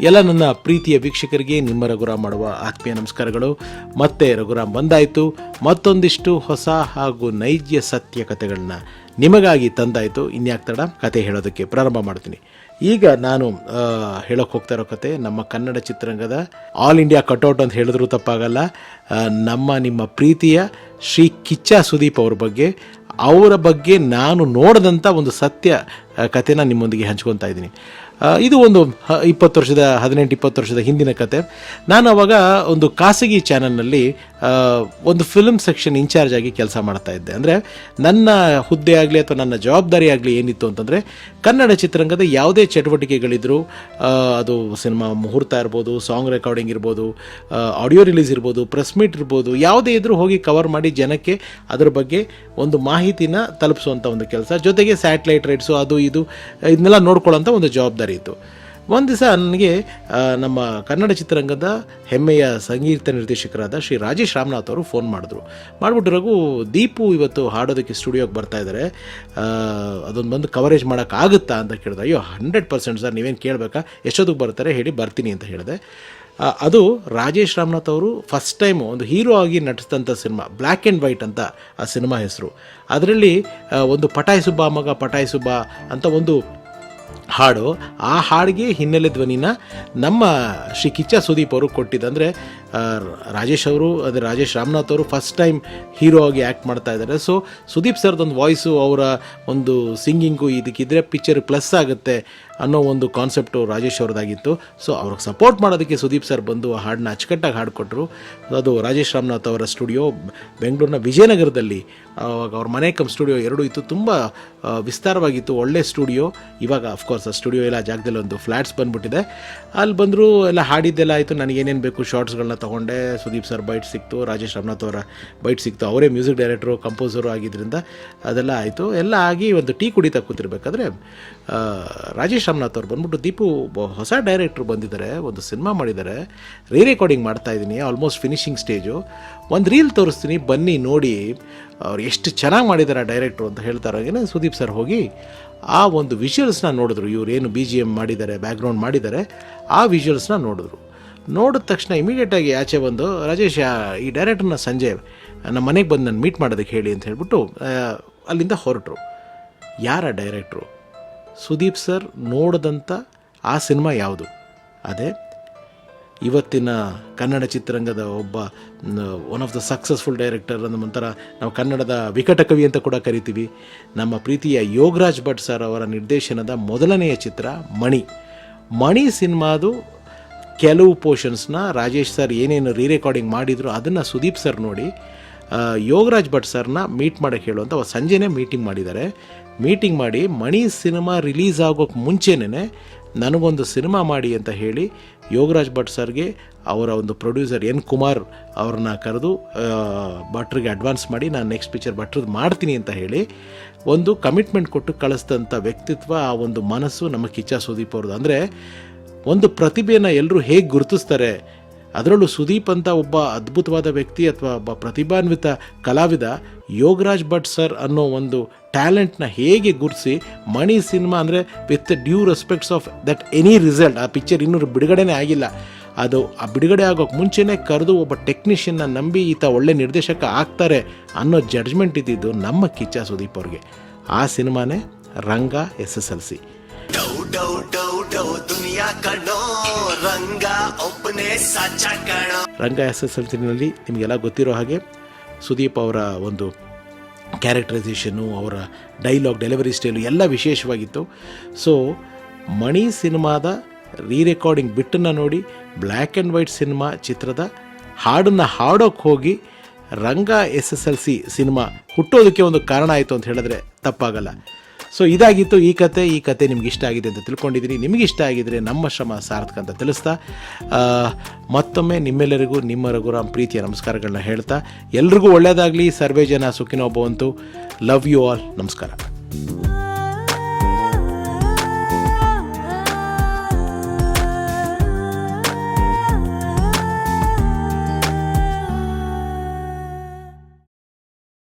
ಎಲ್ಲ ನನ್ನ ಪ್ರೀತಿಯ ವೀಕ್ಷಕರಿಗೆ ನಿಮ್ಮ ರಘುರಾಮ್ ಮಾಡುವ ಆತ್ಮೀಯ ನಮಸ್ಕಾರಗಳು. ಮತ್ತೆ ರಘುರಾಮ್ ಬಂದಾಯಿತು. ಮತ್ತೊಂದಿಷ್ಟು ಹೊಸ ಹಾಗೂ ನೈಜ ಸತ್ಯ ಕಥೆಗಳನ್ನ ನಿಮಗಾಗಿ ತಂದಾಯಿತು. ಇನ್ಯಾಕೆ ತಡ, ಕತೆ ಹೇಳೋದಕ್ಕೆ ಪ್ರಾರಂಭ ಮಾಡ್ತೀನಿ. ಈಗ ನಾನು ಹೇಳೋಕ್ಕೆ ಹೋಗ್ತಾ ಇರೋ ಕತೆ ನಮ್ಮ ಕನ್ನಡ ಚಿತ್ರರಂಗದ ಆಲ್ ಇಂಡಿಯಾ ಕಟೌಟ್ ಅಂತ ಹೇಳಿದ್ರೂ ತಪ್ಪಾಗಲ್ಲ, ನಿಮ್ಮ ಪ್ರೀತಿಯ ಶ್ರೀ ಕಿಚ್ಚ ಸುದೀಪ್ ಅವರ ಬಗ್ಗೆ ನಾನು ನೋಡಿದಂಥ ಒಂದು ಸತ್ಯ ಕಥೆನ ನಿಮ್ಮೊಂದಿಗೆ ಹಂಚ್ಕೊತಾ ಇದ್ದೀನಿ. ಇದು ಒಂದು 18-20 ವರ್ಷದ ಹಿಂದಿನ ಕತೆ. ನಾನು ಅವಾಗ ಒಂದು ಖಾಸಗಿ ಚಾನಲ್ನಲ್ಲಿ ಒಂದು ಫಿಲ್ಮ್ ಸೆಕ್ಷನ್ ಇನ್ಚಾರ್ಜ್ ಆಗಿ ಕೆಲಸ ಮಾಡ್ತಾ ಇದ್ದೆ. ಅಂದರೆ ನನ್ನ ಹುದ್ದೆ ಆಗಲಿ ಅಥವಾ ನನ್ನ ಜವಾಬ್ದಾರಿ ಆಗಲಿ ಏನಿತ್ತು ಅಂತಂದರೆ, ಕನ್ನಡ ಚಿತ್ರರಂಗದ ಯಾವುದೇ ಚಟುವಟಿಕೆಗಳಿದ್ರು, ಅದು ಸಿನಿಮಾ ಮುಹೂರ್ತ ಇರ್ಬೋದು, ಸಾಂಗ್ ರೆಕಾರ್ಡಿಂಗ್ ಇರ್ಬೋದು, ಆಡಿಯೋ ರಿಲೀಸ್ ಇರ್ಬೋದು, ಪ್ರೆಸ್ ಮೀಟ್ ಇರ್ಬೋದು, ಯಾವುದೇ ಇದ್ರೂ ಹೋಗಿ ಕವರ್ ಮಾಡಿ ಜನಕ್ಕೆ ಅದರ ಬಗ್ಗೆ ಒಂದು ಮಾಹಿತಿನ ತಲುಪಿಸುವಂಥ ಒಂದು ಕೆಲಸ, ಜೊತೆಗೆ ಸ್ಯಾಟಲೈಟ್ ರೈಟ್ಸು ಅದು ಇದು ಇದನ್ನೆಲ್ಲ ನೋಡ್ಕೊಳ್ಳೋಂಥ ಒಂದು ಜವಾಬ್ದಾರಿ ಇತ್ತು. ಒಂದು ದಿವಸ ನನಗೆ ನಮ್ಮ ಕನ್ನಡ ಚಿತ್ರರಂಗದ ಹೆಮ್ಮೆಯ ಸಂಗೀತ ನಿರ್ದೇಶಕರಾದ ಶ್ರೀ ರಾಜೇಶ್ ರಾಮನಾಥ್ ಅವರು ಫೋನ್ ಮಾಡಿಬಿಟ್ಟು, ರಘು, ದೀಪು ಇವತ್ತು ಹಾಡೋದಕ್ಕೆ ಸ್ಟುಡಿಯೋಗೆ ಬರ್ತಾ ಇದ್ದಾರೆ, ಅದೊಂದು ಬಂದು ಕವರೇಜ್ ಮಾಡೋಕ್ಕಾಗುತ್ತಾ ಅಂತ ಕೇಳಿದೆ. ಅಯ್ಯೋ 100% ಸರ್, ನೀವೇನು ಕೇಳಬೇಕಾ, ಎಷ್ಟೊತ್ತಿಗೆ ಬರ್ತಾರೆ ಹೇಳಿ, ಬರ್ತೀನಿ ಅಂತ ಹೇಳಿದೆ. ಅದು ರಾಜೇಶ್ ರಾಮನಾಥ್ ಅವರು ಫಸ್ಟ್ ಟೈಮು ಒಂದು ಹೀರೋ ಆಗಿ ನಟಿಸಿದಂಥ ಸಿನಿಮಾ ಬ್ಲ್ಯಾಕ್ ಆ್ಯಂಡ್ ವೈಟ್ ಅಂತ ಆ ಸಿನಿಮಾ ಹೆಸರು. ಅದರಲ್ಲಿ ಒಂದು ಪಟಾಯಿಸುಬ್ಬ ಮಗ ಪಟಾಯಿಸುಬ್ಬ ಅಂತ ಒಂದು ಹಾಡು, ಆ ಹಾಡಿಗೆ ಹಿನ್ನೆಲೆ ಧ್ವನಿನ ನಮ್ಮ ಶ್ರೀ ಕಿಚ್ಚ ಸುದೀಪ್ ಅವರು ಕೊಟ್ಟಿದ್ದು. ಅಂದರೆ ರಾಜೇಶ್ ರಾಮನಾಥ್ ಅವರು ಫಸ್ಟ್ ಟೈಮ್ ಹೀರೋ ಆಗಿ ಆ್ಯಕ್ಟ್ ಮಾಡ್ತಾ ಇದ್ದಾರೆ. ಸೊ ಸುದೀಪ್ ಸರ್ದೊಂದು ವಾಯ್ಸು, ಅವರ ಒಂದು ಸಿಂಗಿಂಗು ಇದಕ್ಕಿದ್ರೆ ಪಿಕ್ಚರ್ ಪ್ಲಸ್ ಆಗುತ್ತೆ ಅನ್ನೋ ಒಂದು ಕಾನ್ಸೆಪ್ಟು ರಾಜೇಶ್ ಅವ್ರದ್ದಾಗಿತ್ತು. ಸೊ ಅವ್ರಿಗೆ ಸಪೋರ್ಟ್ ಮಾಡೋದಕ್ಕೆ ಸುದೀಪ್ ಸರ್ ಬಂದು ಆ ಹಾಡನ್ನ ಅಚ್ಚುಕಟ್ಟಾಗಿ ಹಾಡಿಕೊಟ್ರು. ಅದು ರಾಜೇಶ್ ರಾಮನಾಥ್ ಅವರ ಸ್ಟುಡಿಯೋ ಬೆಂಗಳೂರಿನ ವಿಜಯನಗರದಲ್ಲಿ, ಅವಾಗ ಅವ್ರ ಮನೆ ಕಮ್ ಸ್ಟುಡಿಯೋ ಎರಡೂ ಇತ್ತು, ತುಂಬ ವಿಸ್ತಾರವಾಗಿತ್ತು, ಒಳ್ಳೆ ಸ್ಟುಡಿಯೋ. ಇವಾಗ ಅಫ್ಕೋರ್ಸ್ ಆ ಸ್ಟುಡಿಯೋ ಎಲ್ಲ ಜಾಗದಲ್ಲಿ ಒಂದು ಫ್ಲ್ಯಾಟ್ಸ್ ಬಂದುಬಿಟ್ಟಿದೆ. ಅಲ್ಲಿ ಬಂದರು, ಎಲ್ಲ ಹಾಡಿದ್ದೆಲ್ಲ ಆಯಿತು. ನನಗೆ ಏನೇನು ಬೇಕು ಶಾರ್ಟ್ಸ್ಗಳನ್ನ ತೊಗೊಂಡೆ. ಸುದೀಪ್ ಸರ್ ಬೈಟ್ ಸಿಕ್ತು, ರಾಜೇಶ್ ರಾಮನಾಥ್ ಅವರ ಬೈಟ್ ಸಿಕ್ತು. ಅವರೇ ಮ್ಯೂಸಿಕ್ ಡೈರೆಕ್ಟ್ರು, ಕಂಪೋಸರು ಆಗಿದ್ದರಿಂದ ಅದೆಲ್ಲ ಆಯಿತು. ಎಲ್ಲ ಆಗಿ ಒಂದು ಟೀ ಕುಡಿತಾ ಕೂತಿರ್ಬೇಕಾದ್ರೆ ರಾಜೇಶ್ ರಾಮನಾಥ್ ಅವ್ರು ಬಂದ್ಬಿಟ್ಟು, ದೀಪು, ಹೊಸ ಡೈರೆಕ್ಟ್ರು ಬಂದಿದ್ದಾರೆ, ಒಂದು ಸಿನಿಮಾ ಮಾಡಿದ್ದಾರೆ, ರೆಕಾರ್ಡಿಂಗ್ ಮಾಡ್ತಾಯಿದ್ದೀನಿ, ಆಲ್ಮೋಸ್ಟ್ ಫಿನಿಷಿಂಗ್ ಸ್ಟೇಜು, ಒಂದು ರೀಲ್ ತೋರಿಸ್ತೀನಿ, ಬನ್ನಿ ನೋಡಿ, ಅವ್ರು ಎಷ್ಟು ಚೆನ್ನಾಗಿ ಮಾಡಿದ್ದಾರೆ ಆ ಡೈರೆಕ್ಟ್ರು ಅಂತ ಹೇಳ್ತಾರಾಗೇನೆ ಸುದೀಪ್ ಸರ್ ಹೋಗಿ ಆ ಒಂದು ವಿಜುವಲ್ಸ್ನ ನೋಡಿದ್ರು. ಇವ್ರೇನು BGM ಮಾಡಿದ್ದಾರೆ, ಬ್ಯಾಕ್ಗ್ರೌಂಡ್ ಮಾಡಿದ್ದಾರೆ, ಆ ವಿಜುವಲ್ಸ್ನ ನೋಡಿದ ತಕ್ಷಣ ಇಮಿಡಿಯೇಟಾಗಿ ಆಚೆ ಬಂದು, ರಾಜೇಶ್, ಈ ಡೈರೆಕ್ಟ್ರನ್ನ ಸಂಜೆ ನಮ್ಮ ಮನೆಗೆ ಬಂದು ನಾನು ಮೀಟ್ ಮಾಡೋದಕ್ಕೆ ಹೇಳಿ ಅಂತ ಹೇಳ್ಬಿಟ್ಟು ಅಲ್ಲಿಂದ ಹೊರಟರು. ಯಾರ ಡೈರೆಕ್ಟ್ರು? ಸುದೀಪ್ ಸರ್ ನೋಡಿದಂಥ ಆ ಸಿನಿಮಾ ಯಾವುದು? ಅದೇ ಇವತ್ತಿನ ಕನ್ನಡ ಚಿತ್ರರಂಗದ ಒಬ್ಬ one of the successful director, ಒಂಥರ ನಾವು ಕನ್ನಡದ ವಿಕಟ ಕವಿ ಅಂತ ಕೂಡ ಕರಿತೀವಿ, ನಮ್ಮ ಪ್ರೀತಿಯ ಯೋಗರಾಜ್ ಭಟ್ ಸರ್ ಅವರ ನಿರ್ದೇಶನದ ಮೊದಲನೆಯ ಚಿತ್ರ ಮಣಿ ಸಿನಿಮಾದು ಕೆಲವು ಪೋರ್ಷನ್ಸ್ನ ರಾಜೇಶ್ ಸರ್ ಏನೇನು ರೆಕಾರ್ಡಿಂಗ್ ಮಾಡಿದ್ರು ಅದನ್ನು ಸುದೀಪ್ ಸರ್ ನೋಡಿ ಯೋಗರಾಜ್ ಭಟ್ ಸರ್ನ ಮೀಟ್ ಮಾಡೋಕ್ಕೆ ಹೇಳುವಂಥ ಸಂಜೆನೇ ಮೀಟಿಂಗ್ ಮಾಡಿದ್ದಾರೆ. ಮೀಟಿಂಗ್ ಮಾಡಿ ಮಣಿ ಸಿನಿಮಾ ರಿಲೀಸ್ ಆಗೋಕ್ಕೆ ಮುಂಚೆನೇ ನನಗೊಂದು ಸಿನಿಮಾ ಮಾಡಿ ಅಂತ ಹೇಳಿ ಯೋಗರಾಜ್ ಭಟ್ ಸರ್ಗೆ ಅವರ ಒಂದು ಪ್ರೊಡ್ಯೂಸರ್ ಎನ್ ಕುಮಾರ್ ಅವ್ರನ್ನ ಕರೆದು ಭಟ್ರಿಗೆ ಅಡ್ವಾನ್ಸ್ ಮಾಡಿ, ನಾನು ನೆಕ್ಸ್ಟ್ ಪಿಕ್ಚರ್ ಭಟ್ರದ್ದು ಮಾಡ್ತೀನಿ ಅಂತ ಹೇಳಿ ಒಂದು ಕಮಿಟ್ಮೆಂಟ್ ಕೊಟ್ಟು ಕಳಿಸಿದಂಥ ವ್ಯಕ್ತಿತ್ವ, ಆ ಒಂದು ಮನಸ್ಸು ನಮ್ಮ ಕಿಚ್ಚ ಸುದೀಪ್ ಅವ್ರದ್ದು. ಅಂದರೆ ಒಂದು ಪ್ರತಿಭೆಯನ್ನು ಎಲ್ಲರೂ ಹೇಗೆ ಗುರುತಿಸ್ತಾರೆ, ಅದರಲ್ಲೂ ಸುದೀಪ್ ಅಂತ ಒಬ್ಬ ಅದ್ಭುತವಾದ ವ್ಯಕ್ತಿ ಅಥವಾ ಒಬ್ಬ ಪ್ರತಿಭಾನ್ವಿತ ಕಲಾವಿದ ಯೋಗರಾಜ್ ಭಟ್ ಸರ್ ಅನ್ನೋ ಒಂದು ಟ್ಯಾಲೆಂಟ್ನ ಹೇಗೆ ಗುರುತಿಸಿ ಮಣಿ ಸಿನಿಮಾ, ಅಂದರೆ with due respects of that any result, ಆ ಪಿಕ್ಚರ್ ಇನ್ನೂ ಬಿಡುಗಡೆನೇ ಆಗಿಲ್ಲ, ಅದು ಆ ಬಿಡುಗಡೆ ಆಗೋಕ್ಕೆ ಮುಂಚೆನೇ ಕರೆದು ಒಬ್ಬ ಟೆಕ್ನಿಷಿಯನ್ನ ನಂಬಿ ಈತ ಒಳ್ಳೆ ನಿರ್ದೇಶಕ ಆಗ್ತಾರೆ ಅನ್ನೋ ಜಡ್ಜ್ಮೆಂಟ್ ಇದ್ದಿದ್ದು ನಮ್ಮ ಕಿಚ್ಚ ಸುದೀಪ್ ಅವ್ರಿಗೆ. ಆ ಸಿನಿಮಾನೇ ರಂಗ SSLC. ರಂಗ SSLCನಲ್ಲಿ ನಿಮಗೆಲ್ಲ ಗೊತ್ತಿರೋ ಹಾಗೆ ಸುದೀಪ್ ಅವರ ಒಂದು ಕ್ಯಾರೆಕ್ಟರೈಸೇಷನು, ಅವರ ಡೈಲಾಗ್ ಡೆಲಿವರಿ ಸ್ಟೈಲು ಎಲ್ಲ ವಿಶೇಷವಾಗಿತ್ತು. ಸೊ ಮಣಿ ಸಿನಿಮಾದ ರೆಕಾರ್ಡಿಂಗ್ ಬಿಟ್ಟನ್ನು ನೋಡಿ ಬ್ಲ್ಯಾಕ್ ಆ್ಯಂಡ್ ವೈಟ್ ಸಿನಿಮಾ ಚಿತ್ರದ ಹಾಡನ್ನು ಹಾಡೋಕ್ಕೆ ಹೋಗಿ ರಂಗ SSLC ಸಿನಿಮಾ ಹುಟ್ಟೋದಕ್ಕೆ ಒಂದು ಕಾರಣ ಆಯಿತು ಅಂತ ಹೇಳಿದ್ರೆ ತಪ್ಪಾಗಲ್ಲ. ಸೊ ಇದಾಗಿತ್ತು ಈ ಕತೆ ನಿಮ್ಗೆ ಇಷ್ಟ ಆಗಿದೆ ಅಂತ ತಿಳ್ಕೊಂಡಿದ್ದೀನಿ. ನಿಮಗೆ ಇಷ್ಟ ಆಗಿದರೆ ನಮ್ಮ ಶ್ರಮ ಸಾರ್ಥಕ ಅಂತ ತಿಳಿಸ್ತಾ, ಮತ್ತೊಮ್ಮೆ ನಿಮ್ಮೆಲ್ಲರಿಗೂ ನಿಮ್ಮ ರಘುರಾಮ್ ಪ್ರೀತಿಯ ನಮಸ್ಕಾರಗಳನ್ನ ಹೇಳ್ತಾ, ಎಲ್ರಿಗೂ ಒಳ್ಳೆಯದಾಗಲಿ, ಸರ್ವೇ ಜನ ಸುಖಿನೋ ಭವಂತು. Love you all. ನಮಸ್ಕಾರ.